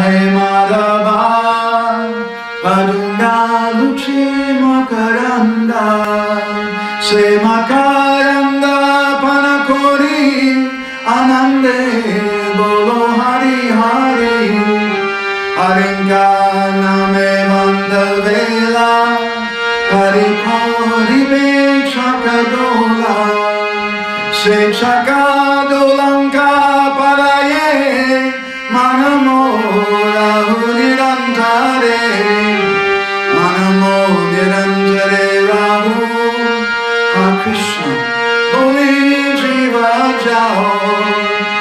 He Madhava Padunga Luchi Makaranda Se Makaranda Panakori Anande Bolo Hari Hari Haringa Name Mandavela Hari Hari Chakadola Se Chakadolanka Paraye Manamo Nirantare Manamo Nirantare Rahu Ha Krishna Boli Jiva Jao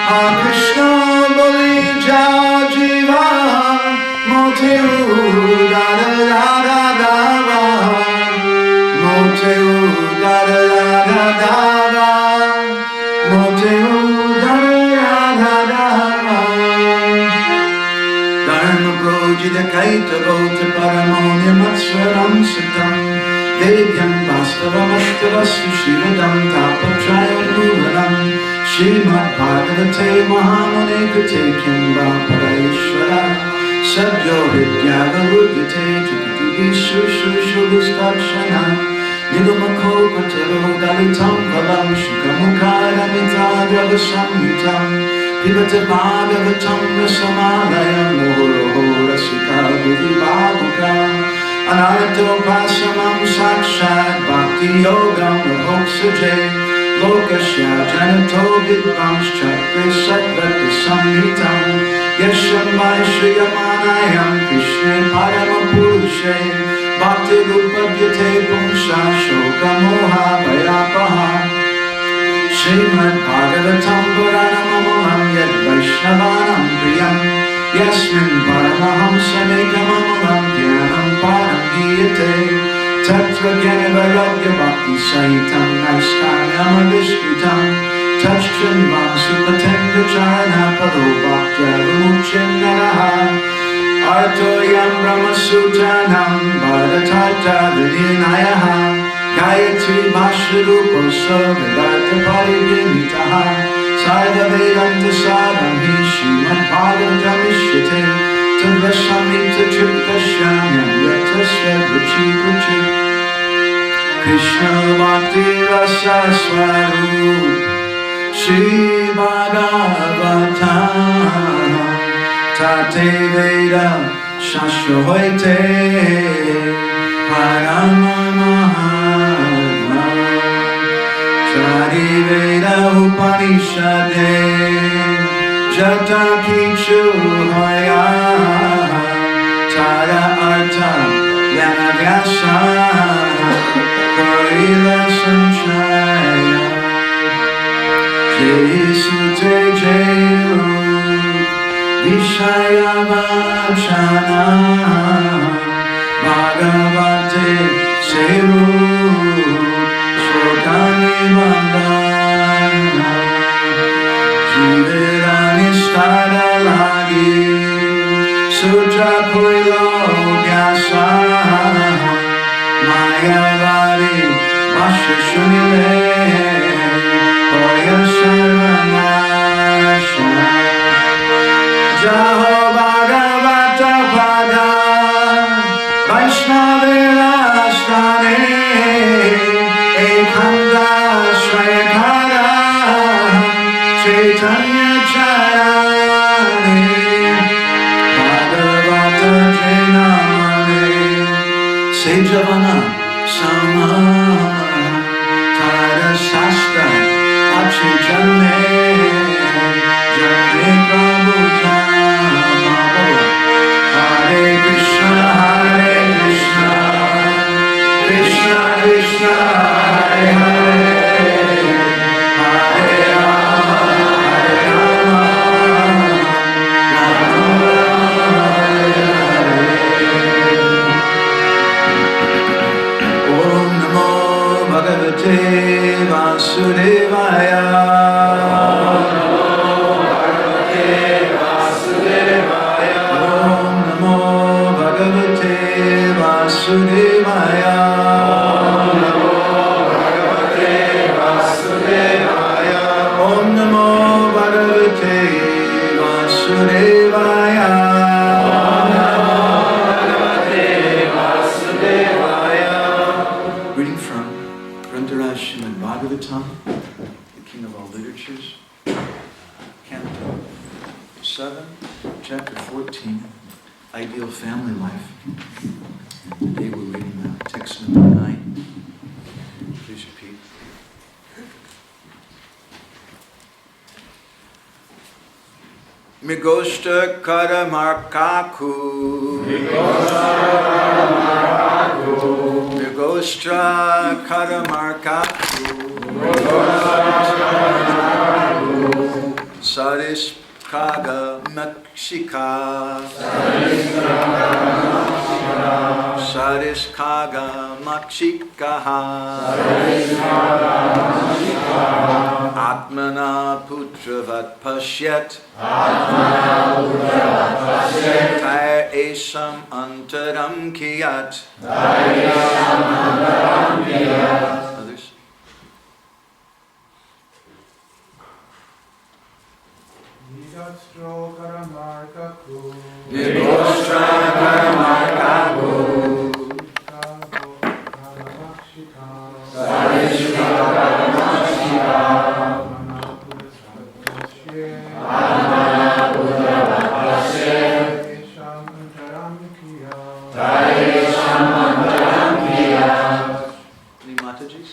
Ha Krishna Boli Jao Jiva Mote Udara Dada Dava Mote Udara Dada Dava Mote Udara Dada Dava Dharma Projita Kaita Bhota Paramonya Matsaram Satam Vedyam Vastavamastavastu Shivadam Tapatrayam Mulanam Srimad Bhagavate Mahamune Kate Kimba Parayeshvara Sadhyo Vidyavarudyate Chakati Shushushubhustakshana Nilumakopatevo Dalitam Valam Shukamukadamita Dravasamyutam Pibata Bhagavatam Rasamalayam Mohoroho Rasika Bhuvi Bhavuka Anarto Pasamam Sakshat Bhakti Yogam Rahoksaje Lokasya Janato Vidvams Chakre Satvati Samhitam Yasham Vaishyamanayam Krishna Paramapurushe Bhakti Rupadyate Pumsa Shoka Moha Vayapaha Srimad Bhagavatam Puranam Yad Vaishnavanam Priyam Yasmin Paramahamsamekamamulam Dhyanam Param Giyate Tatra Gyanavaragya Bhakti Sahitam Naiskanyam Avishkutam Tachchanvam Supatenda Charana Pado Bhaktya Vimuchin Naraha Arto Yam Brahma Sutranam Bharatata Vininayaha Gayatri Bhashyarupa Savidartha Parivinitaha Sarva Vedanta Saram Hi Srimad Bhagavatam Ishyate Tadrasamita Triptashyamyam Yatasya Ruchi Ruchi Krishna Bhakti Rasa Swarup Shri Bhagavatam Tate Veda Shastra Hoite Paramamaha Shadi Veda Upanishade Jata Kichu Hoya Tara Arta Yana Vyasa Korila Sanchaya Jesute Jeru Vishaya Vachana Bhagavate Seru Shokani Vandana Jivirani Stadalagi Sutra Koilo Gyasa Mayavadi Vashashunile Hoya Sarvanasha Jaho Bhagavata Pada Vaishnavira Ashtane Ekhanda Shrayakara Chaitanya Charane Bhagavata Jainamane Sejavana Sama Tada Shastra Achi Janne Janne Prabhu Hare Krishna Krishna Krishna Hare Hare Hare Rama Rama Rama Hare Hare Om Namo Bhagavate Vasudevaya chapter 14, Ideal Family Life. And today we're reading text number 9. Please repeat. Migoshta Karamarkaku. Migoshta Karamarkaku. Saris Kaga Makshika. Saris Kaga Makshikaha. Atmana Putravat Pashyat. Taya Esam Antaram Kiyat. Others? Nigostro Karamarkaku. Nigostra Karamarkaku. Any Matajis?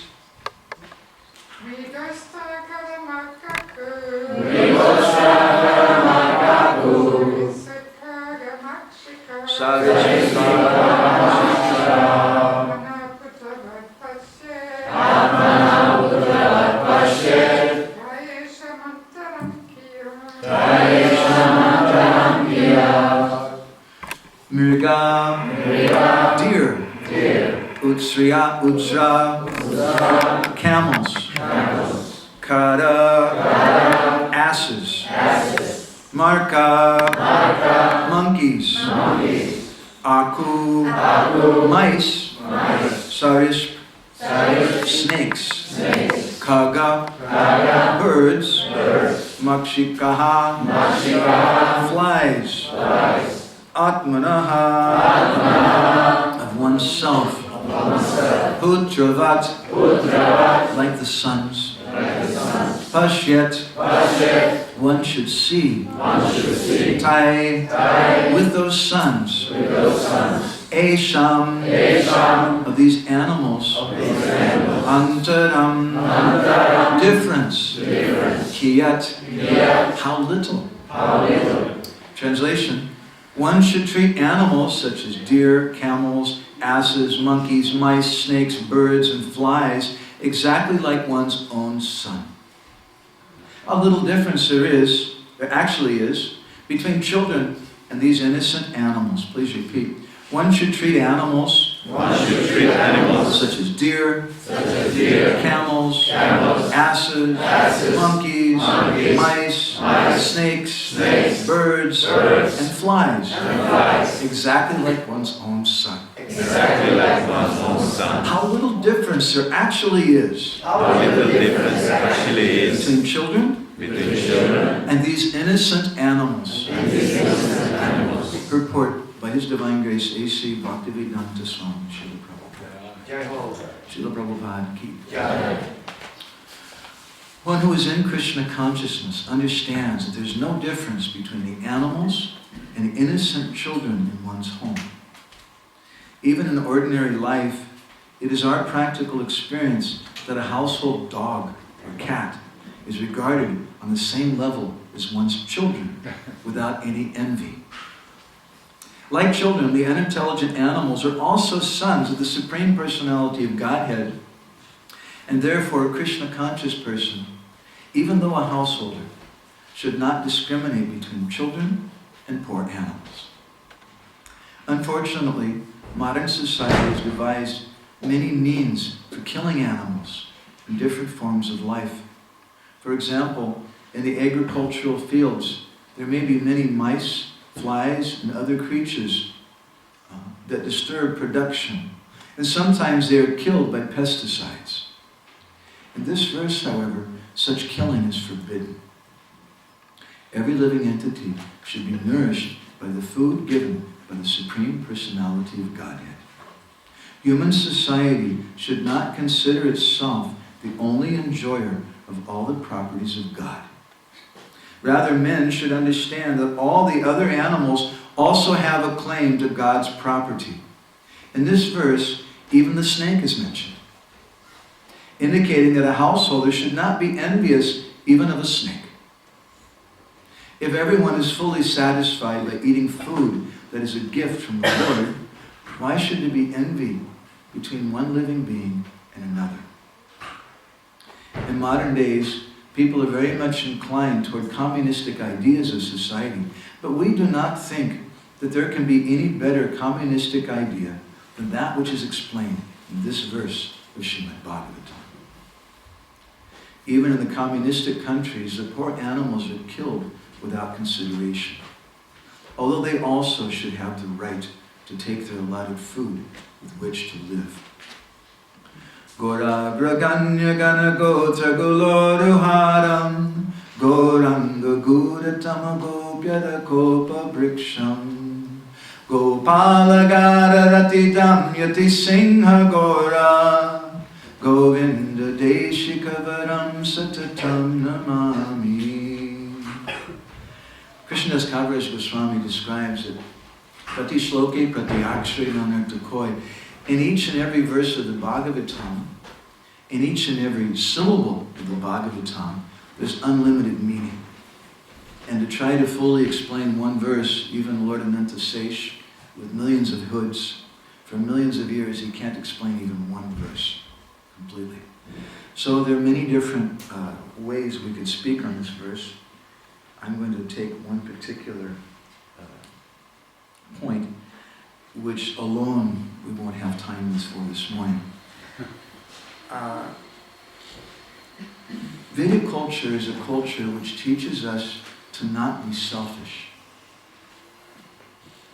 Mirga, deer. Utsriya, Utsra, camels. Kada, asses. Marka, monkeys. Aku, mice. Sarisp, snakes. Kaga, birds. Makshikaha, flies. Atmanaha, of oneself. Putravat, like the sons. Pashyat, one should see. Tai, with those sons. Esham, of these animals. Antaram, difference. Kiyat, how little. Translation: one should treat animals such as deer, camels, asses, monkeys, mice, snakes, birds, and flies exactly like one's own son. A little difference there actually is, between children and these innocent animals. Please repeat. One should treat animals such as deer, camels, asses, monkeys, mice, snakes, birds, and flies. Exactly like one's own son. How little difference there actually is between children and these innocent animals. Purport by His Divine Grace A.C. Bhaktivedanta Swami Srila Prabhupada. Srila Prabhupada Ki. One who is in Krishna consciousness understands that there's no difference between the animals and the innocent children in one's home. Even in ordinary life, it is our practical experience that a household dog or cat is regarded on the same level as one's children without any envy. Like children, the unintelligent animals are also sons of the Supreme Personality of Godhead, and therefore a Krishna-conscious person, even though a householder, should not discriminate between children and poor animals. Unfortunately, modern society has devised many means for killing animals in different forms of life. For example, in the agricultural fields, there may be many mice, flies, and other creatures that disturb production. And sometimes they are killed by pesticides. In this verse, however, such killing is forbidden. Every living entity should be nourished by the food given by the Supreme Personality of Godhead. Human society should not consider itself the only enjoyer of all the properties of God. Rather, men should understand that all the other animals also have a claim to God's property. In this verse, even the snake is mentioned, indicating that a householder should not be envious even of a snake. If everyone is fully satisfied by eating food that is a gift from the Lord, why should there be envy between one living being and another? In modern days, people are very much inclined toward communistic ideas of society, but we do not think that there can be any better communistic idea than that which is explained in this verse of Srimad Bhagavatam. Even in the communistic countries, the poor animals are killed without consideration, although they also should have the right to take their allotted food with which to live. Gora Braganya Gana Gotra Guloruharam Goranga Gura Tamagopyada Kopa Briksham Gopala Gara Ratidam Yati Singha Gora Govinda Deshikavaram Satatam Namami. Krishnadas Kaviraj Goswami describes it. Prati Shloke Prati Akshri Nanartakoi. In each and every verse of the Bhagavatam, in each and every syllable of the Bhagavatam, there's unlimited meaning. And to try to fully explain one verse, even Lord Ananta Sesh, with millions of hoods, for millions of years, he can't explain even one verse completely. So there are many different ways we could speak on this verse. I'm going to take one particular point, which alone we won't have time for this morning. Vedic culture is a culture which teaches us to not be selfish.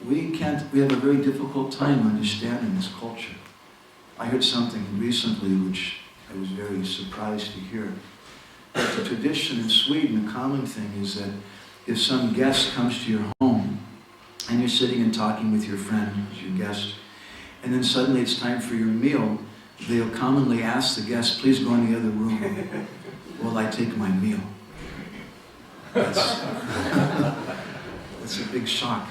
We have a very difficult time understanding this culture. I heard something recently which I was very surprised to hear. But the tradition in Sweden, the common thing is that if some guest comes to your home, and you're sitting and talking with your friend, your guest, and then suddenly it's time for your meal, they'll commonly ask the guest, please go in the other room while I take my meal. That's a big shock.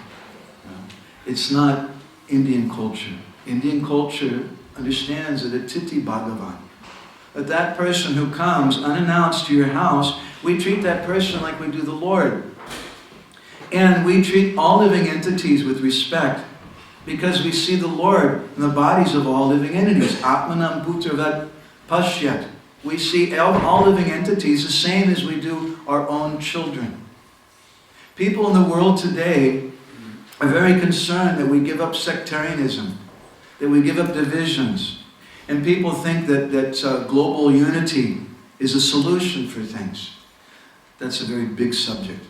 It's not Indian culture. Indian culture understands that Atiti Bhagavan, that person who comes unannounced to your house, we treat that person like we do the Lord. And we treat all living entities with respect because we see the Lord in the bodies of all living entities. Atmanam Putravat Pashyat. We see all living entities the same as we do our own children. People in the world today are very concerned that we give up sectarianism, that we give up divisions. And people think that global unity is a solution for things. That's a very big subject.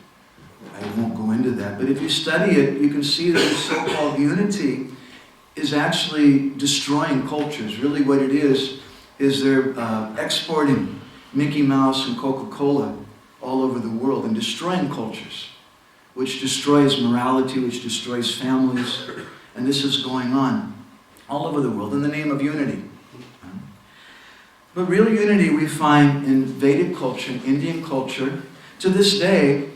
I won't go into that, but if you study it, you can see that the so-called unity is actually destroying cultures. Really what it is they're exporting Mickey Mouse and Coca-Cola all over the world and destroying cultures, which destroys morality, which destroys families, and this is going on all over the world in the name of unity. But real unity we find in Vedic culture, in Indian culture. To this day,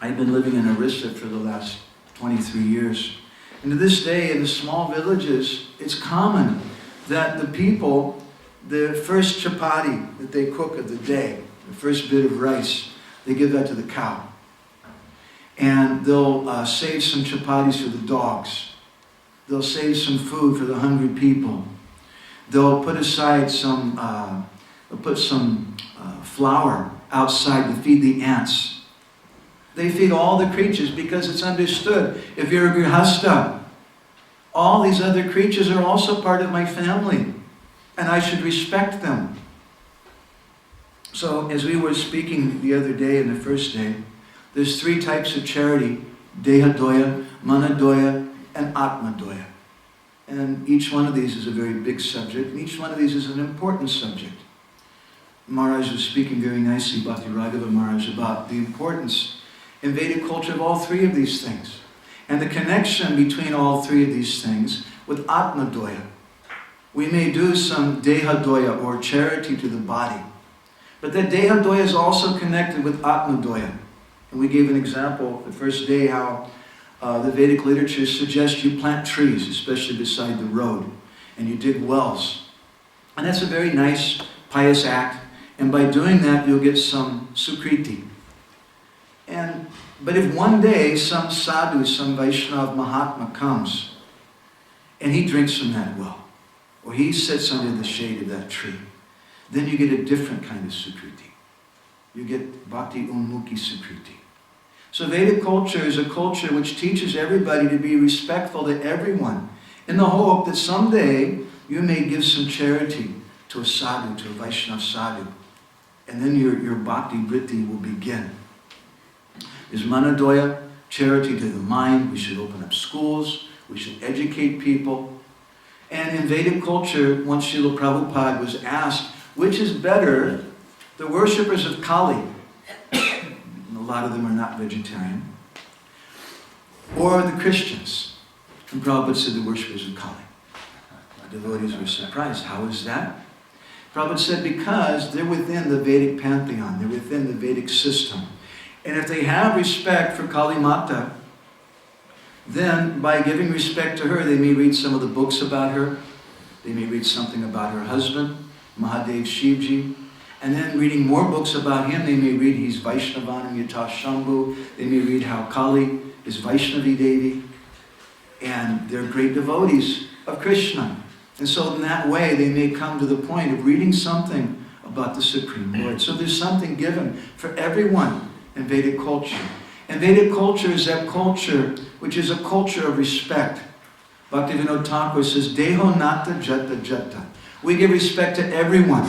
I've been living in Orissa for the last 23 years. And to this day, in the small villages, it's common that the people, the first chapati that they cook of the day, the first bit of rice, they give that to the cow. And they'll save some chapatis for the dogs. They'll save some food for the hungry people. They'll put aside some, flour outside to feed the ants. They feed all the creatures because it's understood. If you're a grihasta, all these other creatures are also part of my family, and I should respect them. So as we were speaking the other day, in the first day, there's 3 types of charity: Dehadoya, Manadoya, and Atmadoya. And each one of these is a very big subject, and each one of these is an important subject. Maharaj was speaking very nicely, Bhakti Raghava Maharaj, about the importance in Vedic culture of all 3 of these things, and the connection between all 3 of these things with Atmadoya. We may do some Dehadoya, or charity to the body, but that Dehadoya is also connected with Atmadoya. And we gave an example the first day how the Vedic literature suggests you plant trees, especially beside the road, and you dig wells. And that's a very nice, pious act. And by doing that, you'll get some sukriti. But if one day some sadhu, some Vaishnava Mahatma comes, and he drinks from that well, or he sits under the shade of that tree, then you get a different kind of sukriti. You get bhakti unmukhi sukriti. So Vedic culture is a culture which teaches everybody to be respectful to everyone, in the hope that someday you may give some charity to a sadhu, to a Vaishnava sadhu, and then your bhakti vritti will begin. There's manadoya, charity to the mind. We should open up schools. We should educate people. And in Vedic culture, once Srila Prabhupada was asked, which is better, the worshippers of Kali, and a lot of them are not vegetarian, or the Christians? And Prabhupada said the worshippers of Kali. The devotees were surprised. How is that? Prabhupada said because they're within the Vedic pantheon, they're within the Vedic system. And if they have respect for Kali Mata, then by giving respect to her, they may read some of the books about her. They may read something about her husband, Mahadev Shivji. And then reading more books about him, they may read he's Vaishnavanam Yata Shambhu. They may read how Kali is Vaishnavi Devi. And they're great devotees of Krishna. And so in that way, they may come to the point of reading something about the Supreme Lord. So there's something given for everyone in Vedic culture. And Vedic culture is that culture which is a culture of respect. Bhaktivinoda Thakur says, Deho Nata Jata Jata. We give respect to everyone.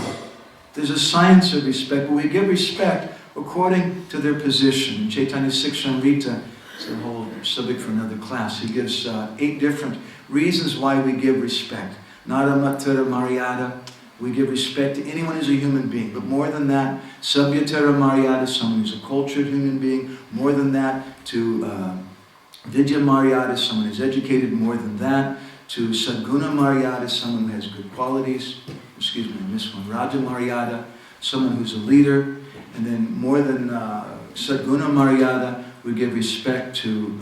There's a science of respect, but we give respect according to their position. In Chaitanya Sikshamrita, it's a whole subject for another class. He gives 8 different reasons why we give respect. Nara Matara Maryada. We give respect to anyone who's a human being. But more than that, Sabhyatara Maryada, someone who's a cultured human being. More than that, to Vidya Maryada, someone who's educated. More than that, to Sadguna Maryada, someone who has good qualities. Excuse me, I missed one. Raja Maryada, someone who's a leader. And then more than Sadguna Maryada, we give respect to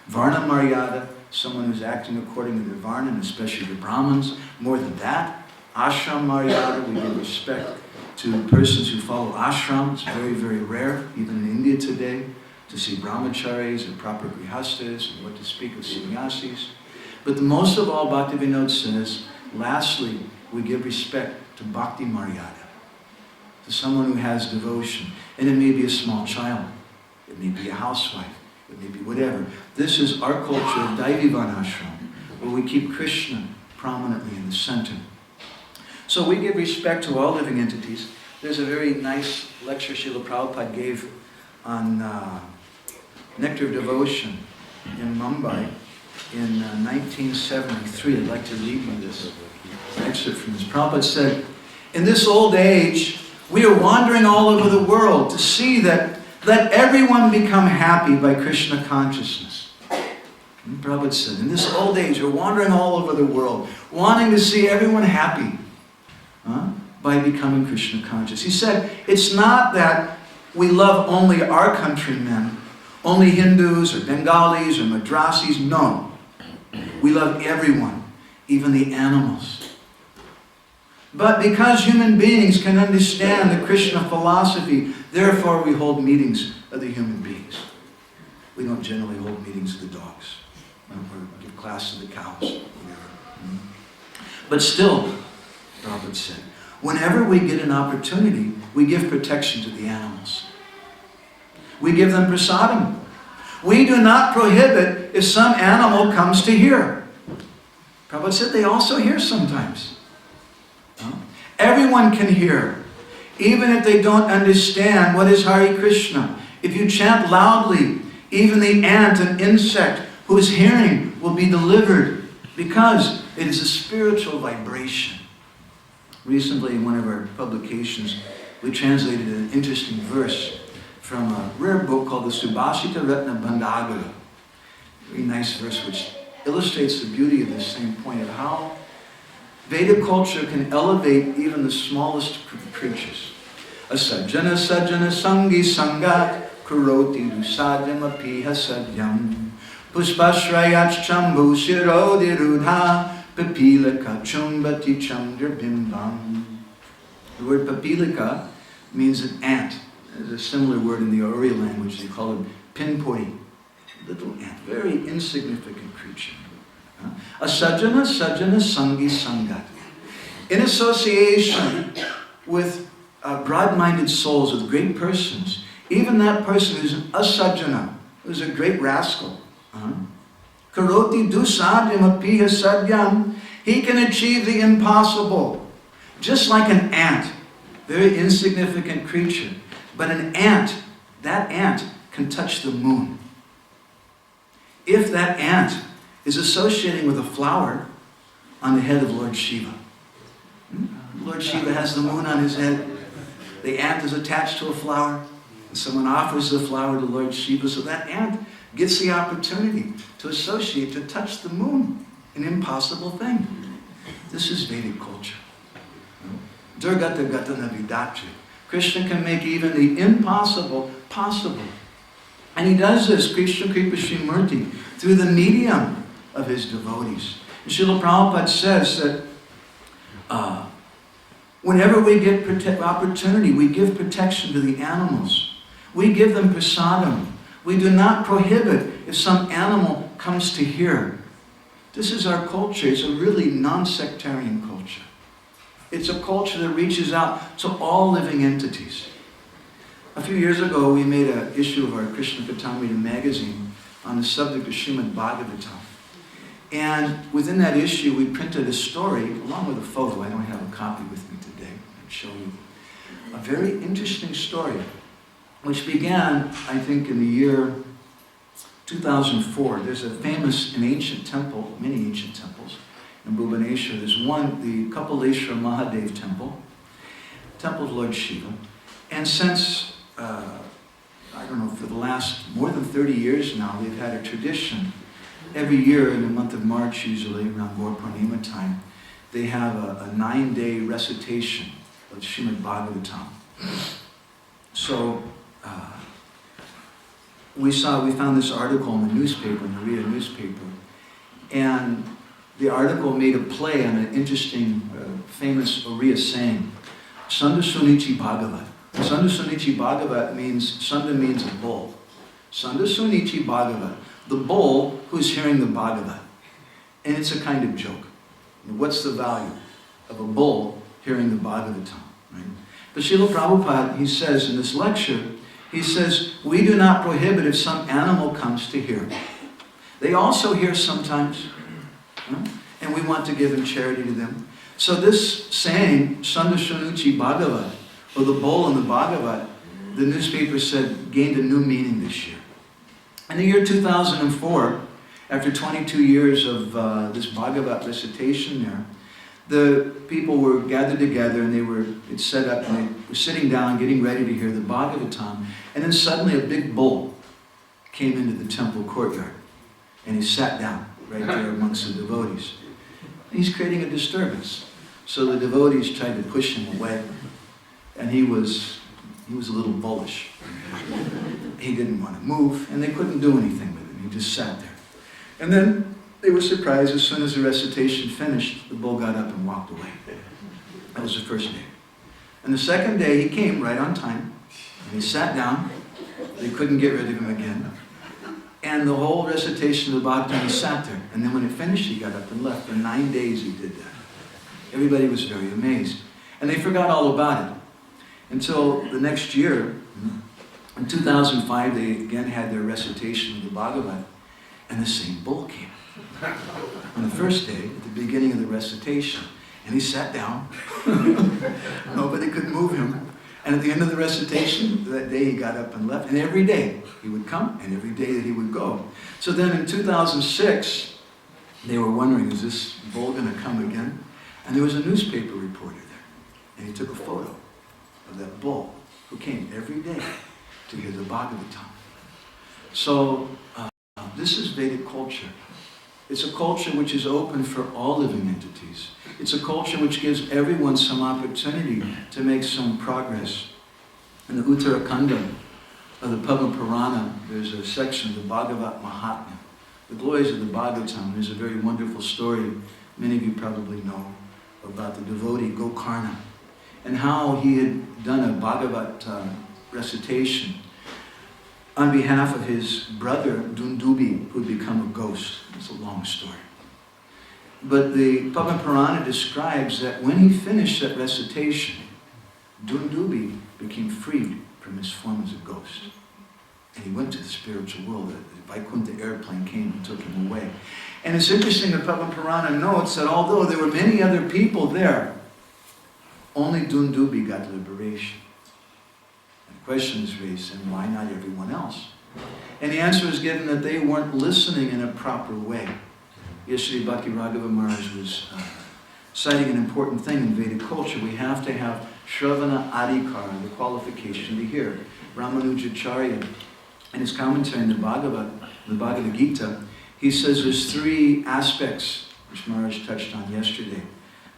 Varna Maryada, someone who's acting according to their Varna, and especially the Brahmins. More than that, Ashram Maryada, we give respect to persons who follow ashram. It's very, very rare, even in India today, to see brahmacharis and proper grihastas, and what to speak of sannyasis. But the most of all, Bhaktivinoda says, lastly, we give respect to Bhakti Maryada, to someone who has devotion. And it may be a small child, it may be a housewife, it may be whatever. This is our culture of Daivivan Ashram, where we keep Krishna prominently in the center. So we give respect to all living entities. There's a very nice lecture Srila Prabhupada gave on Nectar of Devotion in Mumbai in 1973. I'd like to read you this excerpt from this. Prabhupada said, in this old age, we are wandering all over the world to see that let everyone become happy by Krishna consciousness. And Prabhupada said, in this old age, we're wandering all over the world, wanting to see everyone happy by becoming Krishna conscious. He said, it's not that we love only our countrymen, only Hindus or Bengalis or Madrasis. No. We love everyone, even the animals. But because human beings can understand the Krishna philosophy, therefore we hold meetings of the human beings. We don't generally hold meetings of the dogs, or give class to the cows, whatever. But still, Prabhupada said, whenever we get an opportunity, we give protection to the animals. We give them prasadam. We do not prohibit if some animal comes to hear. Prabhupada said they also hear sometimes. Everyone can hear, even if they don't understand what is Hare Krishna. If you chant loudly, even the ant and insect who is hearing will be delivered because it is a spiritual vibration. Recently, in one of our publications, we translated an interesting verse from a rare book called the Subhashita Ratna Bandhagara. A very nice verse which illustrates the beauty of this same point of how Vedic culture can elevate even the smallest creatures. Asajjana sajjana sangi sangat Kuroti dusadyam api hasadyam. Puspashrayach chambu shirodirudha. Papilaka chumbati chandra bimbam. The word papilaka means an ant. There's a similar word in the Oriya language. They call it pinpoi. Little ant, very insignificant creature. Asajjana sajjana sangi sangat. In association with broad-minded souls, with great persons, even that person who's an asajjana, who's a great rascal, karoti dusadyam apiha sadyam, he can achieve the impossible. Just like an ant, very insignificant creature. But an ant, that ant can touch the moon. If that ant is associating with a flower on the head of Lord Shiva. Lord Shiva has the moon on his head. The ant is attached to a flower. And someone offers the flower to Lord Shiva. So that ant gets the opportunity to associate, to touch the moon. An impossible thing. This is Vedic culture. Durgata gata navidatra. Krishna can make even the impossible possible. And he does this, Krishna Kripa Srimurti, through the medium of his devotees. And Srila Prabhupada says that whenever we get opportunity, we give protection to the animals. We give them prasadam. We do not prohibit if some animal comes to here. This is our culture. It's a really non-sectarian culture. It's a culture that reaches out to all living entities. A few years ago, we made an issue of our Krishna Katamrita magazine on the subject of Srimad Bhagavatam. And within that issue, we printed a story, along with a photo. I don't have a copy with me today. I'll show you. A very interesting story, which began, I think, in the year 2004. There's a famous and ancient temple, many ancient temples, in Bhubaneswar. There's one, the Kapaleshwar Mahadev Temple, Temple of Lord Shiva. And since, I don't know, for the last more than 30 years now, we've had a tradition. Every year in the month of March, usually around Gaur Purnima time, they have a 9-day recitation of Srimad Bhagavatam. So, we found this article in the newspaper, in the Rita newspaper, and the article made a play on an interesting, famous Oriya saying, Sanda Sunichi Bhagavat. Sanda Sunichi Bhagavat means, Sanda means a bull. Sanda Sunichi Bhagavat, the bull who's hearing the Bhagavat. And it's a kind of joke. What's the value of a bull hearing the Bhagavatam? Right? But Srila Prabhupada, he says in this lecture, he says, we do not prohibit if some animal comes to hear. They also hear sometimes, and we want to give in charity to them. So this saying, Sanda Shunuchi Bhagavat, or the bull in the Bhagavat, the newspaper said, gained a new meaning this year. In the year 2004, after 22 years of this Bhagavat recitation there, the people were gathered together and it's set up and they were sitting down getting ready to hear the Bhagavatam. And then suddenly a big bull came into the temple courtyard and he sat down right there amongst the devotees. And he's creating a disturbance. So the devotees tried to push him away and he was a little bullish. He didn't want to move and they couldn't do anything with him. He just sat there. And then they were surprised as soon as the recitation finished, the bull got up and walked away. That was the first day. And the second day, he came right on time. And he sat down. They couldn't get rid of him again. And the whole recitation of the Bhagavatam, he sat there. And then when it finished, he got up and left. For 9 days, he did that. Everybody was very amazed. And they forgot all about it. Until the next year, in 2005, they again had their recitation of the Bhagavad. And the same bull came. On the first day, at the beginning of the recitation, and he sat down. Nobody could move him. And at the end of the recitation, that day he got up and left. And every day he would come, and every day that he would go. So then in 2006, they were wondering, is this bull going to come again? And there was a newspaper reporter there. And he took a photo of that bull who came every day to hear the Bhagavatam. So this is Vedic culture. It's a culture which is open for all living entities. It's a culture which gives everyone some opportunity to make some progress. In the Uttarakhanda, of the Padma Purana, there's a section of the Bhagavat Mahatmya, the glories of the Bhagavatam. There's a very wonderful story, many of you probably know, about the devotee Gokarna, and how he had done a Bhagavat recitation on behalf of his brother Dundubi, who had become a ghost. It's a long story. But the Padma Purana describes that when he finished that recitation, Dundubi became freed from his form as a ghost. And he went to the spiritual world. The Vaikuntha airplane came and took him away. And it's interesting that Padma Purana notes that although there were many other people there, only Dundubi got liberation. And the question is raised, and why not everyone else? And the answer is given that they weren't listening in a proper way. Yesterday, Bhakti Raghava Maharaj was citing an important thing in Vedic culture. We have to have Shravana Adhikara, the qualification to hear. Ramanujacharya, in his commentary in the Bhagavad Gita, he says there's three aspects, which Maharaj touched on yesterday,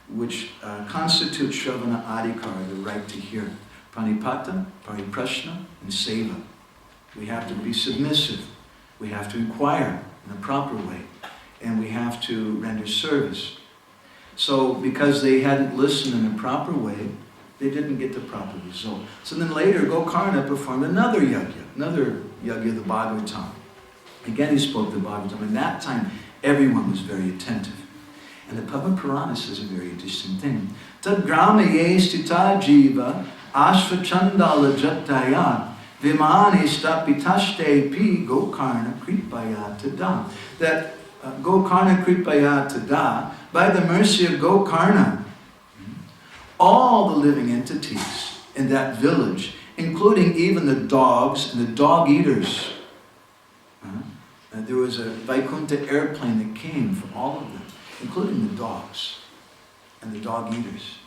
which constitute Shravana Adhikara, the right to hear. Pranipata, Pariprashna, and Seva. We have to be submissive. We have to inquire in a proper way. And we have to render service. So because they hadn't listened in a proper way, they didn't get the proper result. So then later, Gokarna performed another yagya, the Bhagavatam. Again, he spoke the Bhagavatam. And that time, everyone was very attentive. And the Padma Purana says a very interesting thing. Tad grama ye stita jiva ashvachandala jattaya vimani stapitashte pi Gokarna kripaya tada. That Gokarna kripaya tada, by the mercy of Gokarna, all the living entities in that village, including even the dogs and the dog eaters. There was a Vaikuntha airplane that came for all of them, including the dogs and the dog eaters.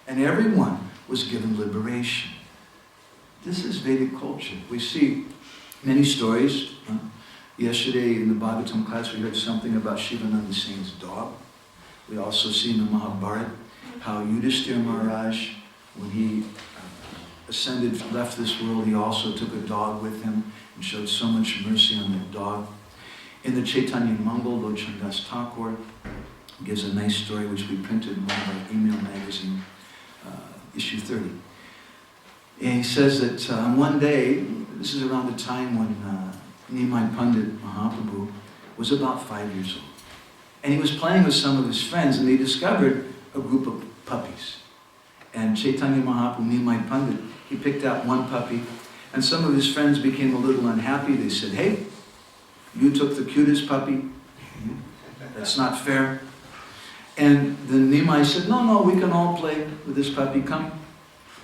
And everyone was given liberation. This is Vedic culture. We see many stories. Yesterday in the Bhagavatam class we heard something about Shivananda Singh's dog. We also see in the Mahabharata how Yudhishthira Maharaj, when he left this world, he also took a dog with him and showed so much mercy on that dog. In the Chaitanya Mangal, Lord Chandas Thakur gives a nice story which we printed in one of our email magazine, issue 30. And he says that one day, this is around the time when Nimai Pandit Mahaprabhu was about 5 years old. And he was playing with some of his friends and they discovered a group of puppies. And Chaitanya Mahaprabhu, Nimai Pandit, he picked out one puppy and some of his friends became a little unhappy. They said, hey, you took the cutest puppy. That's not fair. And then Nimai said, no, we can all play with this puppy. Come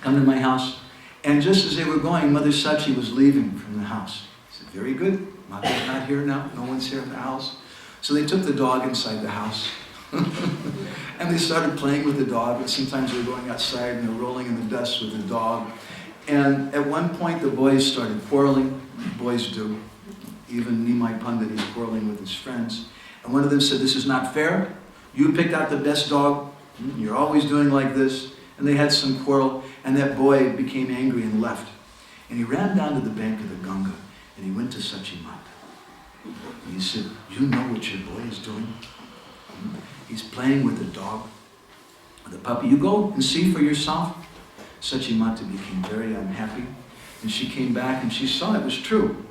to my house. And just as they were going, Mother Sachi was leaving from the house. He said, very good. Mother's not here now. No one's here in the house. So they took the dog inside the house. And they started playing with the dog. And sometimes they were going outside and they were rolling in the dust with the dog. And at one point, the boys started quarreling. Boys do. Even Nimai Pandit is quarreling with his friends. And one of them said, this is not fair. You picked out the best dog. You're always doing like this. And they had some quarrel. And that boy became angry and left. And he ran down to the bank of the Ganga. And he went to Sachimata. And he said, you know what your boy is doing? He's playing with the dog, the puppy. You go and see for yourself. Sachimata became very unhappy. And she came back and she saw it was true.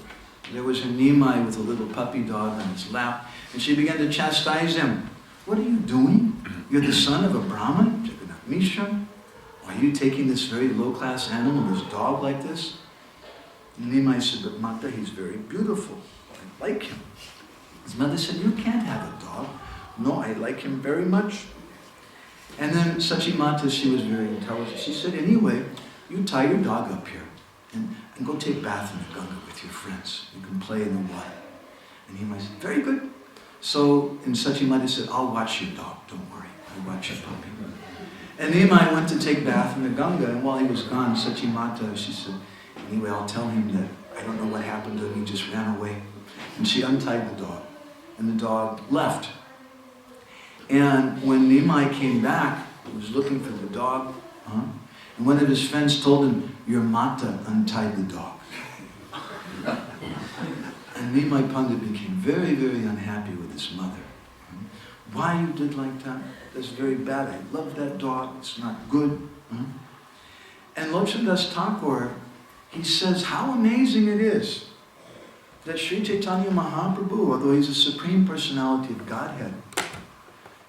There was her Nimai with a little puppy dog on his lap. And she began to chastise him. What are you doing? You're the son of a Brahmin, Jagannath Mishra. Why are you taking this very low-class animal, this dog like this? And Nimai said, but Mata, he's very beautiful. I like him. His mother said, you can't have a dog. No, I like him very much. And then Sachimata, she was very intelligent. She said, anyway, you tie your dog up here and go take bath in the Ganga with your friends. You can play in the water. And Nimai said, very good. So, and Sachimata said, I'll watch your dog, don't worry. I'll watch your puppy. And Nimai went to take bath in the Ganga, and while he was gone, Sachimata, she said, anyway, I'll tell him that I don't know what happened to him, he just ran away. And she untied the dog, and the dog left. And when Nimai came back, he was looking for the dog, and one of his friends told him, your Mata untied the dog. And Nimai Pandit became very, very unhappy with his mother. Why you did like that? That's very bad. I love that dog. It's not good. And Lochandas Thakur, he says how amazing it is that Sri Chaitanya Mahaprabhu, although he's a Supreme Personality of Godhead,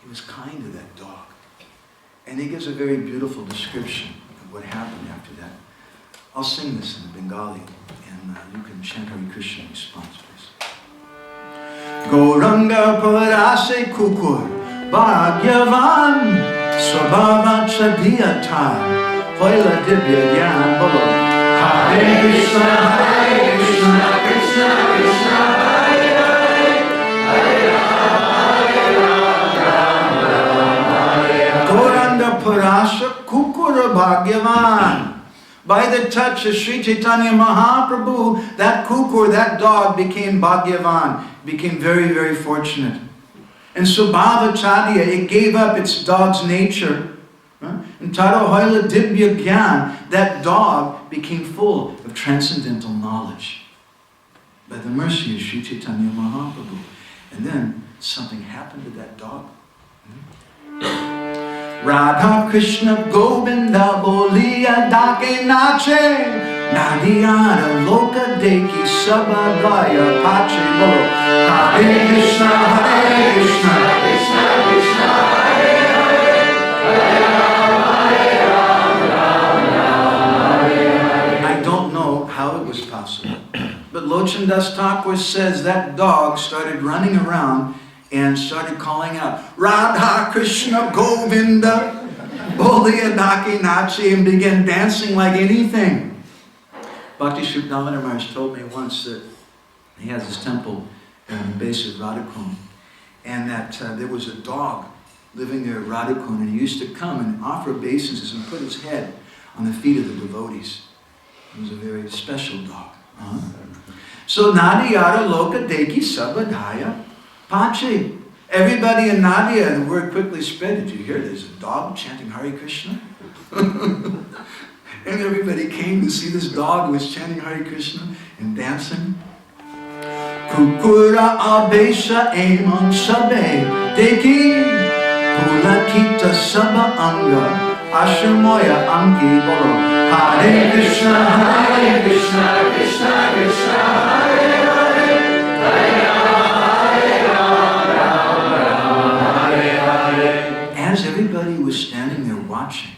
he was kind to that dog. And he gives a very beautiful description of what happened after that. I'll sing this in Bengali, and you can chant Hare Krishna in response, please. Gauranga Parase Kukur Bhagyavan Swabhava Chadiyata Hoila Dibya Gyan Bolo Hare Krishna Krishna Krishna Hare Hare Hare Rama Gauranga Parasa Kukura Bhagyavan. By the touch of Sri Chaitanya Mahaprabhu, that kukur, that dog became Bhagyavan, became very, very fortunate. And Subhava Chadya, it gave up its dog's nature. And Taro Hoila Dibya Gyan, that dog became full of transcendental knowledge. By the mercy of Sri Chaitanya Mahaprabhu. And then something happened to that dog. Radha Krishna Govinda Boliya Dake Nache Nadiyara Loka Deki Sabadaya Pache Bolo Hare Krishna Krishna Krishna Hare Hare Hare Rama I don't know how it was possible, but Lochandas Thakur says that dog started running around and started calling out, Radha Krishna Govinda, Boliya Daki Nachi, and began dancing like anything. Bhakti Sri Damodar Maharaj told me once that he has his temple in the base of Radhakund, and that there was a dog living there at Radhakund, and he used to come and offer obeisances and put his head on the feet of the devotees. He was a very special dog. So Nadiyara Loka Deki Sabadhaya Pachi. Everybody in Nadia, the word quickly spread. Did you hear there's a dog chanting Hare Krishna? And everybody came to see this dog who was chanting Hare Krishna and dancing. Kukura abesha emon sabe deki pulakita saba anga ashamoya anki bolo Hare Krishna Krishna Krishna Hare Hare Hare As everybody was standing there watching,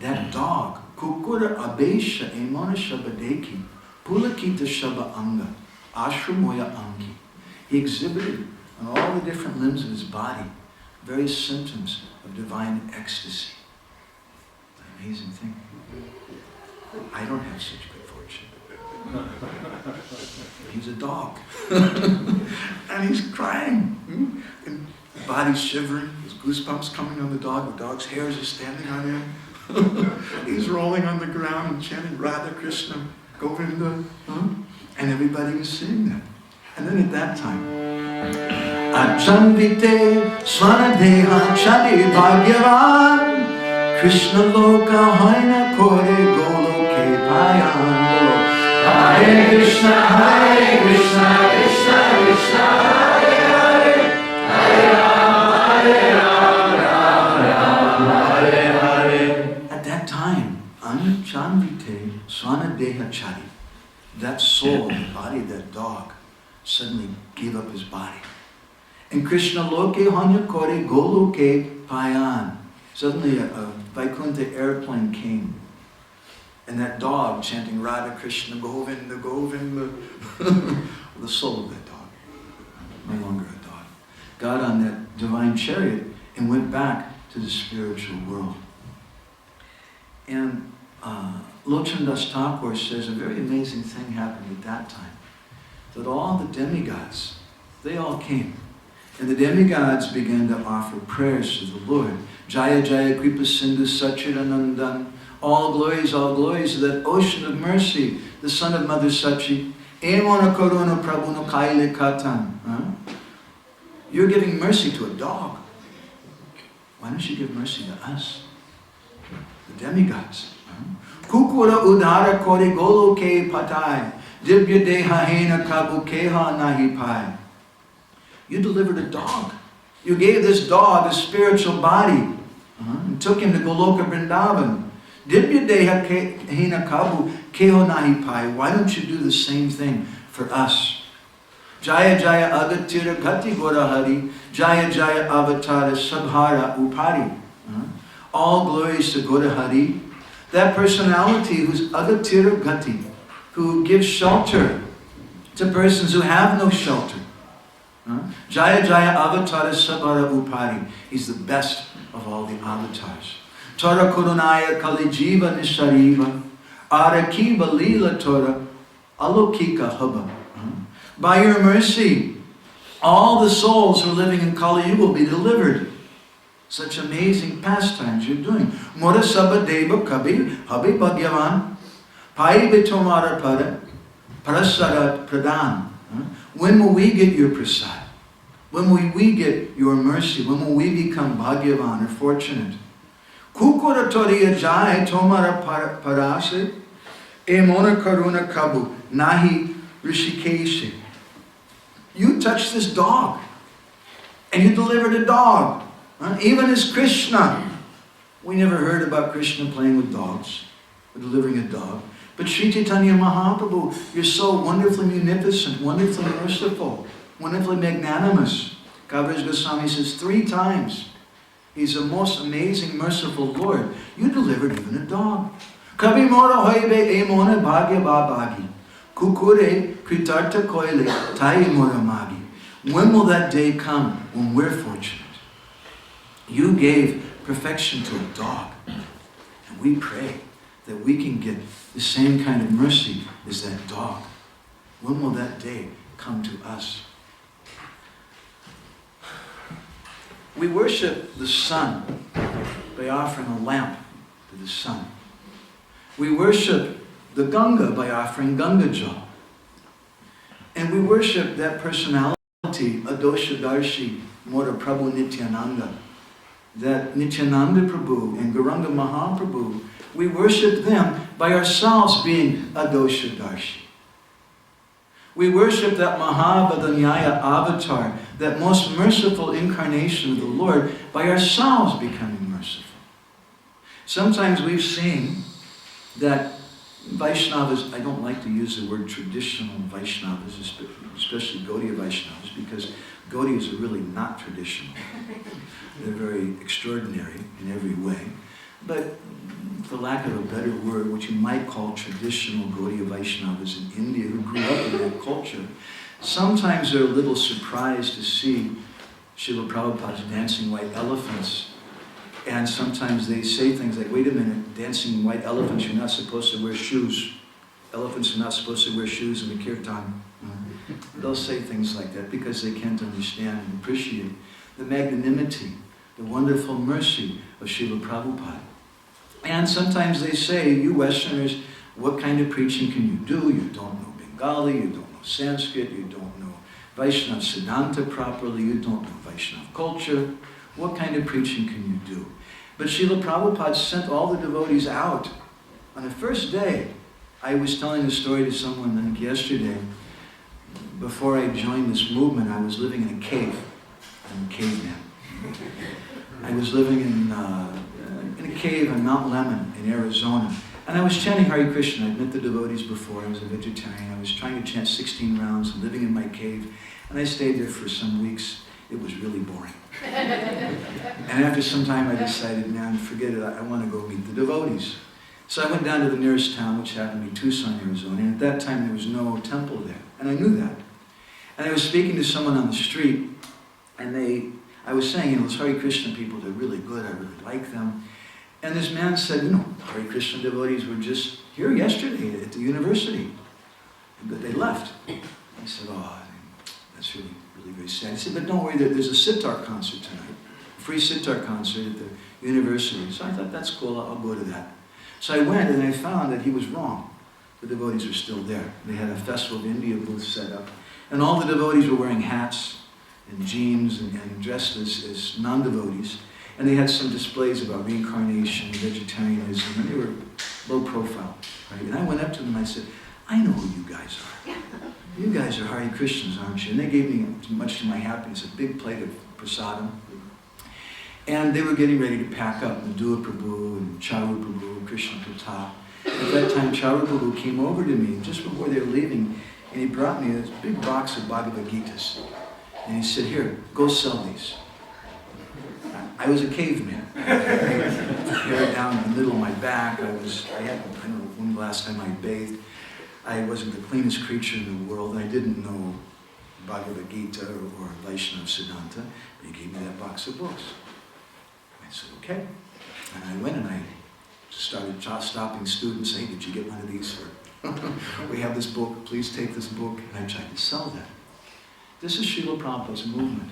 that dog, Kukura Abesha Emona Shabadeki, Pulakita Shaba Anga, Ashramoya Angi, he exhibited on all the different limbs of his body various symptoms of divine ecstasy. An amazing thing. I don't have such good fortune. He's a dog. And he's crying. And his body's shivering. Goosebumps coming on the dog. The dog's hairs are standing on him. He's rolling on the ground and chanting Radha Krishna, Govinda. And everybody was seeing that. And then at that time, Achanvite Swanadeha Chadi Bhagyavan Krishna Loka Haina Kore Goloke Payan Hare Krishna Krishna Krishna Hare Hare Hare Rama At that time, Anchanvite Swanadeha Chadi, that soul, the body of that dog, suddenly gave up his body. And Krishna Loke Hanya Kore Goloke Payan. Suddenly a Vaikuntha airplane came. And that dog chanting Radha Krishna Govinda Govinda. The soul of that dog, no longer a dog, got on that divine chariot and went back to the spiritual world. And Lochandas Thakur says a very amazing thing happened at that time. That all the demigods, they all came. And the demigods began to offer prayers to the Lord. Jaya Jaya Kripa Sindhu Sachidanandan. All glories to that ocean of mercy, the son of Mother Sachi. Emona Koruna Prabhu no Kaile Katan. You're giving mercy to a dog. Why don't you give mercy to us? The demigods. Kukura Udara Kore Goloke Patai. Dibya deha hena kabu keha nahi pai. You delivered a dog. You gave this dog a spiritual body and took him to Goloka Vrindavan. Dibya deha hena kabu keho nahi pai. Why don't you do the same thing for us? Jaya Jaya Agatira Gati Gora Hari. Jaya Jaya Avatara Sabhara Upari. All glories to Gora Hari. That personality who's Agatira Gati, who gives shelter to persons who have no shelter. Jaya Jaya Avatara Sabhara Upari. He's the best of all the avatars. Tora Kurunaya Kalijiva Nishariva. Arakiva Lila Tora Alokika Hubba. By your mercy, all the souls who are living in Kali Yuga will be delivered. Such amazing pastimes you're doing. Mora Sabha Deva Kabi Habi Bhagyavan Pai Bitomara Pada Prasara Pradan. When will we get your prasad? When will we get your mercy? When will we become Bhagyavan or fortunate? Kukura Toriya Jai Tomara Parase Emona Karuna Kabu Nahi Rishikeshi. You touched this dog and you delivered a dog. Even as Krishna. We never heard about Krishna playing with dogs or delivering a dog. But Sri Chaitanya Mahaprabhu, you're so wonderfully munificent, wonderfully merciful, wonderfully magnanimous. Kaviraj Goswami says 3 times. He's the most amazing, merciful Lord. You delivered even a dog. Kavi mora hoibe emona bhagya babagi. Kukure kritarta koile tai mora magi. When will that day come when we're fortunate? You gave perfection to a dog. And we pray that we can get the same kind of mercy as that dog. When will that day come to us? We worship the sun by offering a lamp to the sun. We worship the Ganga by offering Ganga Jal. And we worship that personality, Adosha Darshi, Mora Prabhu Nityananda. That Nityananda Prabhu and Gauranga Mahaprabhu, we worship them by ourselves being Adosha Darshi. We worship that Mahavadanyaya avatar, that most merciful incarnation of the Lord, by ourselves becoming merciful. Sometimes we've seen that Vaishnavas, I don't like to use the word traditional Vaishnavas, especially Gaudiya Vaishnavas, because Gaudiyas are really not traditional. They're very extraordinary in every way. But for lack of a better word, what you might call traditional Gaudiya Vaishnavas in India who grew up in that culture, sometimes they're a little surprised to see Srila Prabhupada's dancing white elephants. And sometimes they say things like, wait a minute, dancing white elephants, you're not supposed to wear shoes. Elephants are not supposed to wear shoes in the kirtan. They'll say things like that because they can't understand and appreciate the magnanimity, the wonderful mercy of Srila Prabhupada. And sometimes they say, you Westerners, what kind of preaching can you do? You don't know Bengali, you don't know Sanskrit, you don't know Vaishnava Siddhanta properly, you don't know Vaishnava culture. What kind of preaching can you do? But Srila Prabhupada sent all the devotees out. On the first day, I was telling a story to someone, I think yesterday, before I joined this movement, I was living in a cave. I'm a caveman. I was living in a cave on Mount Lemmon in Arizona. And I was chanting Hare Krishna. I'd met the devotees before. I was a vegetarian. I was trying to chant 16 rounds, living in my cave. And I stayed there for some weeks. It was really boring. And after some time I decided, man, forget it. I want to go meet the devotees. So I went down to the nearest town, which happened to be Tucson, Arizona. And at that time there was no temple there. And I knew that. And I was speaking to someone on the street. And I was saying, those Hare Krishna people, they're really good. I really like them. And this man said, Hare Krishna devotees were just here yesterday at the university. But they left. I said, oh, that's really very sad. He said, but don't worry, there's a sitar concert tonight. A free sitar concert at the university. So I thought, that's cool, I'll go to that. So I went and I found that he was wrong. The devotees were still there. They had a Festival of India booth set up. And all the devotees were wearing hats and jeans and dressed as non-devotees. And they had some displays about reincarnation, vegetarianism, and they were low profile. Right? And I went up to them and I said, I know who you guys are. You guys are Hare Krishnas, aren't you? And they gave me, much to my happiness, a big plate of prasadam. And they were getting ready to pack up, Madhavananda Prabhu and Charu Prabhu, Krishna Pratap. At that time, Charu Prabhu came over to me just before they were leaving, and he brought me this big box of Bhagavad Gitas. And he said, here, go sell these. I was a caveman. Hair down in the middle of my back. I don't know when the last time I bathed. I wasn't the cleanest creature in the world. I didn't know Bhagavad Gita or Vaishnava Siddhanta. But he gave me that box of books. I said, okay. And I went and I started stopping students, saying, did you get one of these? We have this book, please take this book. And I tried to sell that. This is Srila Prabhupada's movement.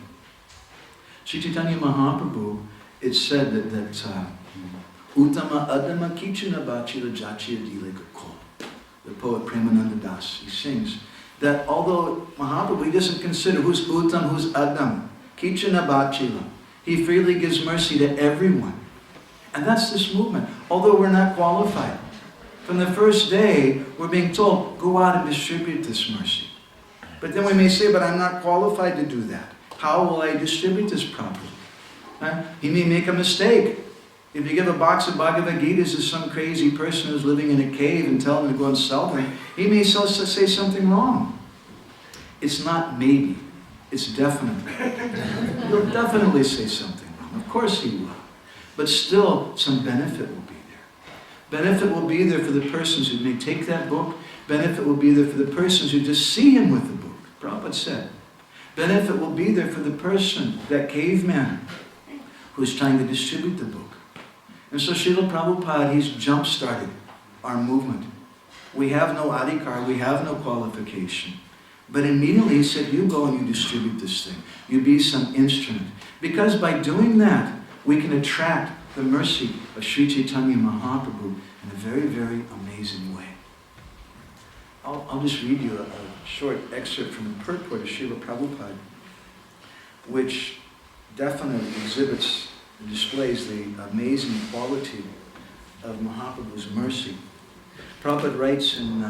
Sri Chaitanya Mahaprabhu, it said that Uttama Adama Kichana Bachila Jachia Dileka Ko. The poet Premananda Das, he sings that although Mahaprabhu, he doesn't consider who's Uttam, who's Adam, Kichana Bachila. He freely gives mercy to everyone. And that's this movement. Although we're not qualified. From the first day, we're being told, go out and distribute this mercy. But then we may say, but I'm not qualified to do that. How will I distribute this properly? He may make a mistake. If you give a box of Bhagavad Gitas to some crazy person who's living in a cave and tell him to go and sell them, he may say something wrong. It's not maybe. It's definitely. He'll definitely say something wrong. Of course he will. But still, some benefit will be there. Benefit will be there for the persons who may take that book. Benefit will be there for the persons who just see him with the book. Prabhupada said. Benefit will be there for the person, that caveman, who's trying to distribute the book. And so Srila Prabhupada, he's jump-started our movement. We have no adhikar, we have no qualification. But immediately he said, you go and you distribute this thing. You be some instrument. Because by doing that, we can attract the mercy of Sri Chaitanya Mahaprabhu in a very, very amazing way. I'll just read you a short excerpt from the purport of Srila Prabhupada, which definitely exhibits and displays the amazing quality of Mahaprabhu's mercy. Prabhupada writes in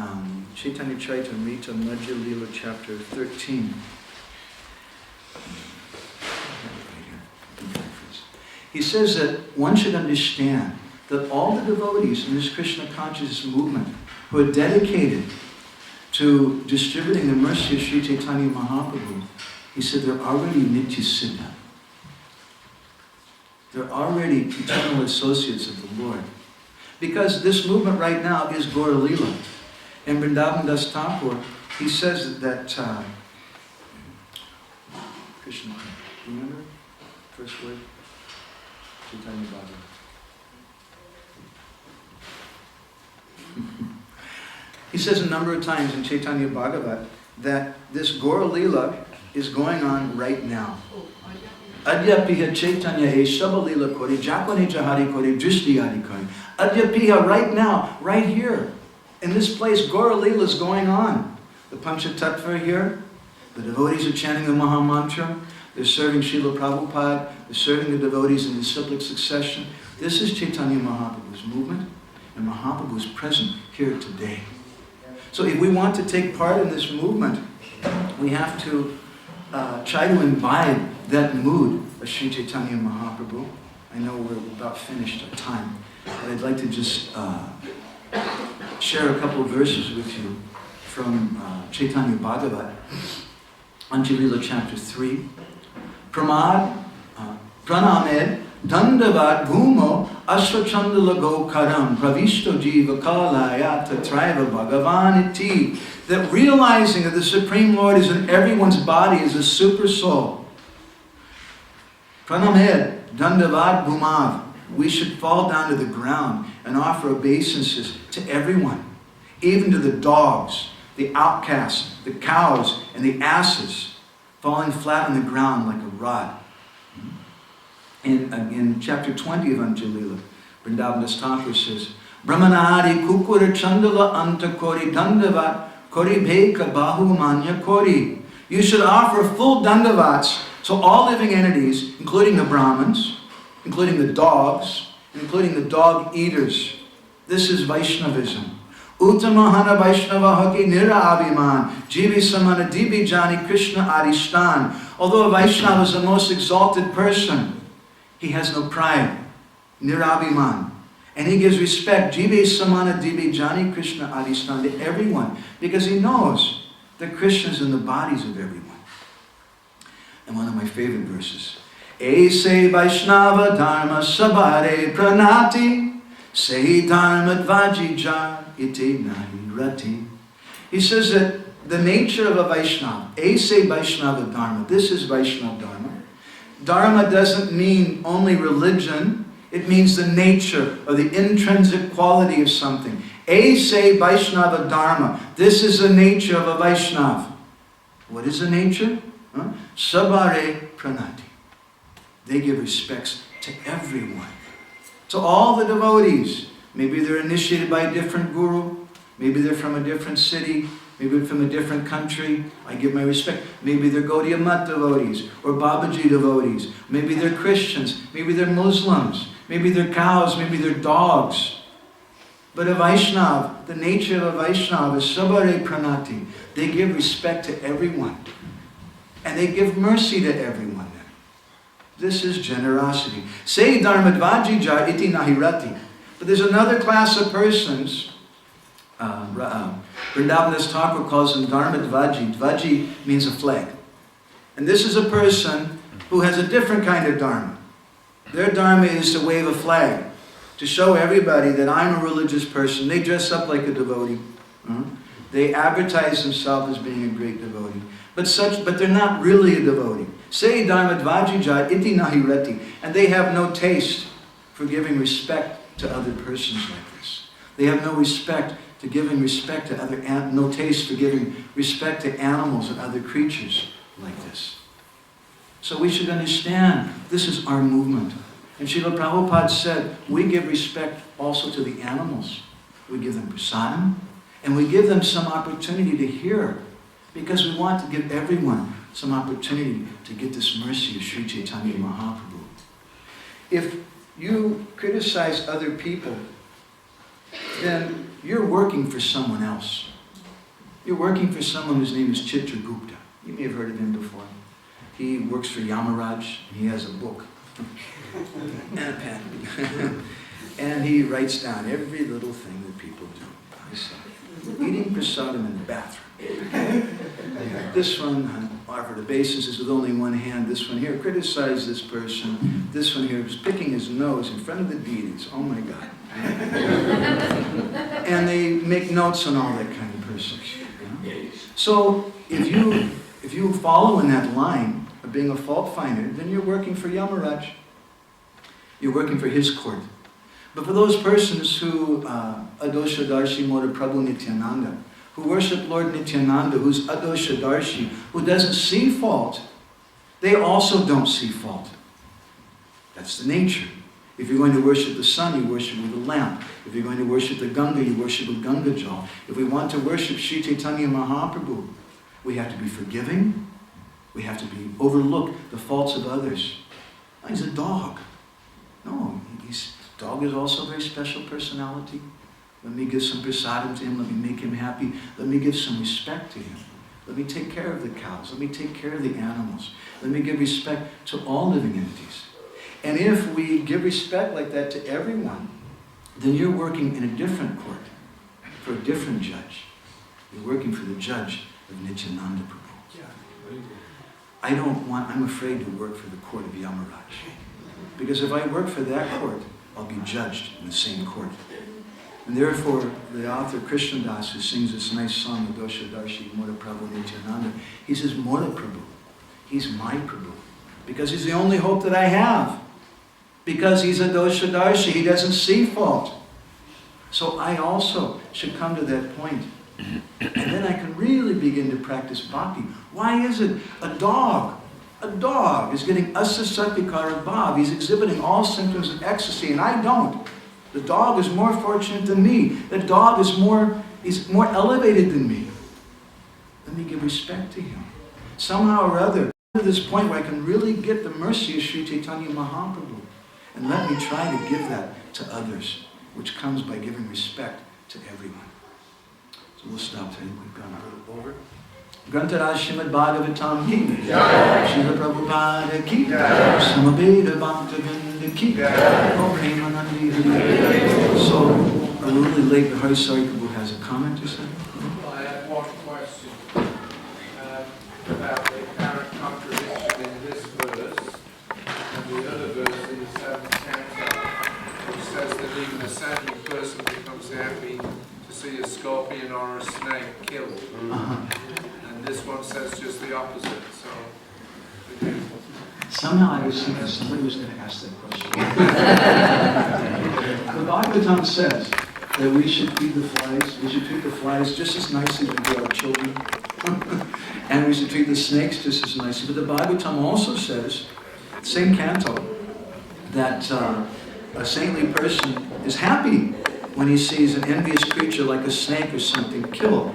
Chaitanya Charitamrita, Madhya Lila, chapter 13. He says that one should understand that all the devotees in this Krishna consciousness movement who are dedicated to distributing the mercy of Sri Chaitanya Mahaprabhu, he said they're already Nitya Siddha. They're already eternal associates of the Lord. Because this movement right now is Gaura Lila. And Vrindavan Das Thakur, he says that Krishna, do you remember? First word? Chaitanya Bhagavad. He says a number of times in Chaitanya Bhagavat that this Gaura Lila is going on right now. Adya piha Chaitanya he Shabha Lila kori, Japane jahari kori, Drishti adi kori. Adya piha right now, right here. In this place, Gaura Lila is going on. The Panchatattva here, the devotees are chanting the Maha Mantra, they're serving Srila Prabhupada, they're serving the devotees in disciplic succession. This is Chaitanya Mahaprabhu's movement, and Mahaprabhu is present here today. So if we want to take part in this movement, we have to try to imbibe that mood of Sri Chaitanya Mahaprabhu. I know we're about finished our time, but I'd like to just share a couple of verses with you from Chaitanya Bhagavat, Anjalila chapter 3. Pramad, Pranamed, Dandavat Bhumo, Ashwachandala Go Karam, Pravishto Jiva Kalaya Tatraiva Bhagavan Iti. That realizing that the Supreme Lord is in everyone's body is a super soul. Pranamed, Dandavat Bhumav. We should fall down to the ground and offer obeisances to everyone, even to the dogs, the outcasts, the cows, and the asses, falling flat on the ground like a rod. In chapter 20 of Anjalila, Vrindavan Das Thakur says, Brahmanadi kukura chandala anta kori dandavat kori bheka bahu manya kori. You should offer full dandavats to all living entities, including the Brahmins, including the dogs, including the dog eaters. This is Vaishnavism. Uttamahana Vaishnava Haki Nira Abhiman, Jivi Samana Divi Jani Krishna Arishtan. Although a Vaishnava is the most exalted person, he has no pride. Nirabhiman. And he gives respect, Jive Samana Divi Jani Krishna Adhisthana, to everyone, because he knows that Krishna is in the bodies of everyone. And one of my favorite verses, Aise Vaishnava Dharma Sabare Pranati, Se Dharma Dvajija Ite Nahi Rati. He says that the nature of a Vaishnava, Aise Vaishnava Dharma, this is Vaishnava Dharma. Dharma doesn't mean only religion. It means the nature or the intrinsic quality of something. Aise Vaishnava Dharma. This is the nature of a Vaishnava. What is the nature? Sabare Pranati. They give respects to everyone. To all the devotees. Maybe they're initiated by a different guru. Maybe they're from a different city. Maybe from a different country. I give my respect. Maybe they're Gaudiya Math devotees or Babaji devotees. Maybe they're Christians. Maybe they're Muslims. Maybe they're cows. Maybe they're dogs. But a Vaishnava, the nature of a Vaishnava is Sabare Pranati. They give respect to everyone. And they give mercy to everyone. This is generosity. Say Dharmadvajija iti nahirati. But there's another class of persons. Vrindavandas Thakur calls them Dharmadvaji. Dvaji means a flag. And this is a person who has a different kind of Dharma. Their Dharma is to wave a flag, to show everybody that I'm a religious person. They dress up like a devotee. They advertise themselves as being a great devotee. But they're not really a devotee. Say Dharmadvajija iti nahirati. And they have no taste for giving respect to other persons like this. They have no respect to giving respect to other, no taste for giving respect to animals and other creatures like this. So we should understand, this is our movement. And Srila Prabhupada said, we give respect also to the animals. We give them prasadam, and we give them some opportunity to hear, because we want to give everyone some opportunity to get this mercy of Sri Chaitanya Mahaprabhu. If you criticize other people, then you're working for someone else. You're working for someone whose name is Chitragupta. You may have heard of him before. He works for Yamaraj. He has a book and a pen. And he writes down every little thing that people do. Eating prasadam in the bathroom. This one offered obeisances with only one hand. This one here criticized this person. This one here was picking his nose in front of the deities. Oh my God. And they make notes on all that kind of person. So if you follow in that line of being a fault finder, then you're working for Yamaraj. You're working for his court. But for those persons who, Adosha Darshi Moda Prabhu Nityananda, who worship Lord Nityananda, who's Adosha Darshi, who doesn't see fault, they also don't see fault. That's the nature. If you're going to worship the sun, you worship with a lamp. If you're going to worship the Ganga, you worship with Ganga Jal. If we want to worship Sri Chaitanya Mahaprabhu, we have to be forgiving. We have to overlook the faults of others. Oh, he's a dog. No, dog is also a very special personality. Let me give some prasadam to him. Let me make him happy. Let me give some respect to him. Let me take care of the cows. Let me take care of the animals. Let me give respect to all living entities. And if we give respect like that to everyone, then you're working in a different court for a different judge. You're working for the judge of Nityananda Prabhu. I'm afraid to work for the court of Yamaraj. Because if I work for that court, I'll be judged in the same court. And therefore, the author Krishnadas, who sings this nice song, Adosha Darshi Mora Prabhu Nityananda, he says, Mora Prabhu. He's my Prabhu. Because he's the only hope that I have. Because he's a Dosha Darshi, he doesn't see fault. So I also should come to that point. And then I can really begin to practice bhakti. Why is it a dog is getting asasatikara bhav? He's exhibiting all symptoms of ecstasy, and I don't. The dog is more fortunate than me. The dog is more elevated than me. Let me give respect to him. Somehow or other, to this point where I can really get the mercy of Sri Chaitanya Mahaprabhu. And let me try to give that to others, which comes by giving respect to everyone. So we'll stop today. We've gone a little over. Grantaraj Srimad Bhagavatam ki, Srila Prabhupada ki, Samaveda Bhaktavinda ki, Premanandi Hari. So, we're really late, but Hari Sari Prabhu has a comment to say. I have one question about the apparent contradiction in this verse and the other verse in the 7th canto, which says that even a sanguine person becomes happy to see a scorpion or a snake killed. And this one says just the opposite. So, somehow I was thinking somebody was going to ask that question. The Bhagavatam says that we should feed the flies. We should treat the flies just as nicely as we do our children. And we should treat the snakes just as nicely. But the Bhagavatam also says, same canto, that a saintly person is happy when he sees an envious creature like a snake or something killed.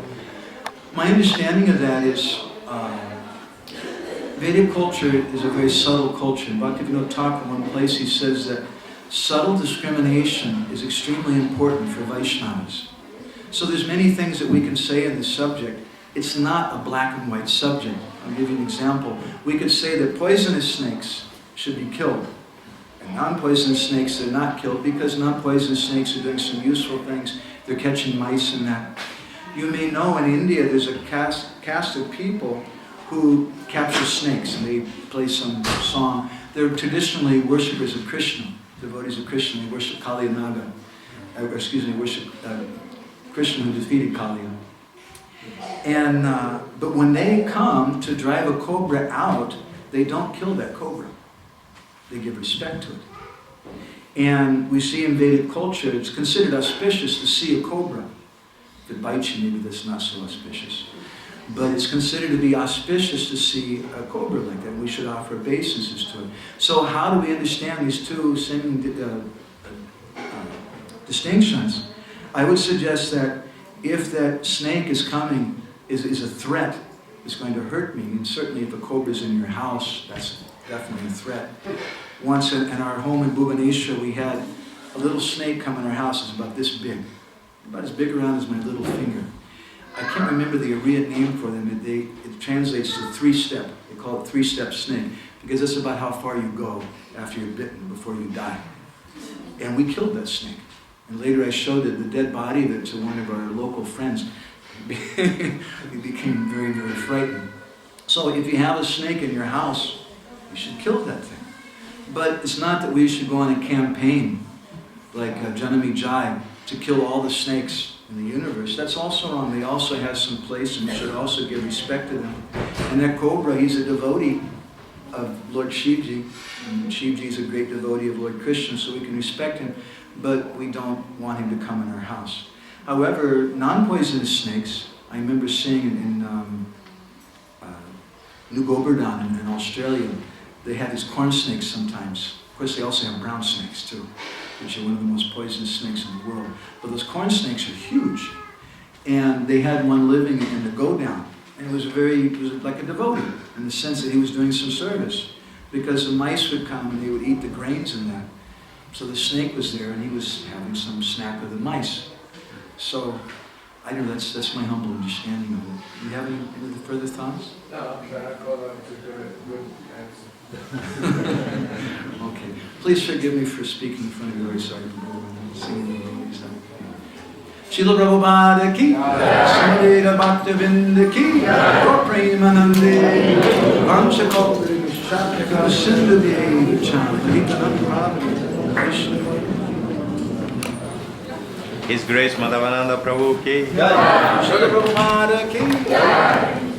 My understanding of that is Vedic culture is a very subtle culture. In Bhaktivinoda Thakur, in one place, he says that subtle discrimination is extremely important for Vaishnavas. So there's many things that we can say in this subject. It's not a black and white subject. I'll give you an example. We could say that poisonous snakes should be killed. And non-poisonous snakes are not killed because non-poisonous snakes are doing some useful things. They're catching mice and that. You may know in India there's a caste of people who capture snakes and they play some song. They're traditionally worshippers of Krishna, devotees of Krishna. They worship Kali Naga. Worship Krishna who defeated Kali. And but when they come to drive a cobra out, they don't kill that cobra. They give respect to it. And we see in Vedic culture, it's considered auspicious to see a cobra. If it bites you, maybe that's not so auspicious. But it's considered to be auspicious to see a cobra like that. We should offer obeisances to it. So how do we understand these two seeming distinctions? I would suggest that if that snake is coming, is a threat, it's going to hurt me. And certainly if a cobra is in your house, that's definitely a threat. Once in our home in Bhubaneswar, we had a little snake come in our house. It's about this big. About as big around as my little finger. I can't remember the Aryan name for them. It translates to three-step. They call it three-step snake because that's about how far you go after you're bitten before you die. And we killed that snake. And later I showed the dead body of it to one of our local friends. He became very, very frightened. So if you have a snake in your house, you should kill that thing. But it's not that we should go on a campaign like Janami Jai to kill all the snakes in the universe. That's also wrong. They also have some place and we should also give respect to them. And that cobra, he's a devotee of Lord Shivji. And Shivji is a great devotee of Lord Krishna, so we can respect him, but we don't want him to come in our house. However, non-poisonous snakes, I remember seeing in New Govardhan in Australia, they have these corn snakes sometimes. Of course, they also have brown snakes too, which are one of the most poisonous snakes in the world. But those corn snakes are huge. And they had one living in the go-down. And it was like a devotee, in the sense that he was doing some service. Because the mice would come and they would eat the grains in that. So the snake was there and he was having some snack of the mice. So, I know that's my humble understanding of it. Do you have any further thoughts? no, I'm trying to call them to do it. Good answer. Okay. Please forgive me for speaking in front of you. Very sorry for singing the melodies. Srila Prabhupada ki, Samaveda Bhaktavinda ki, Premanandi, Vanchakalpa Shakya Sindhu Deva Krishna. His Grace Madhavananda Prabhu ki. Srila Prabhupada ki.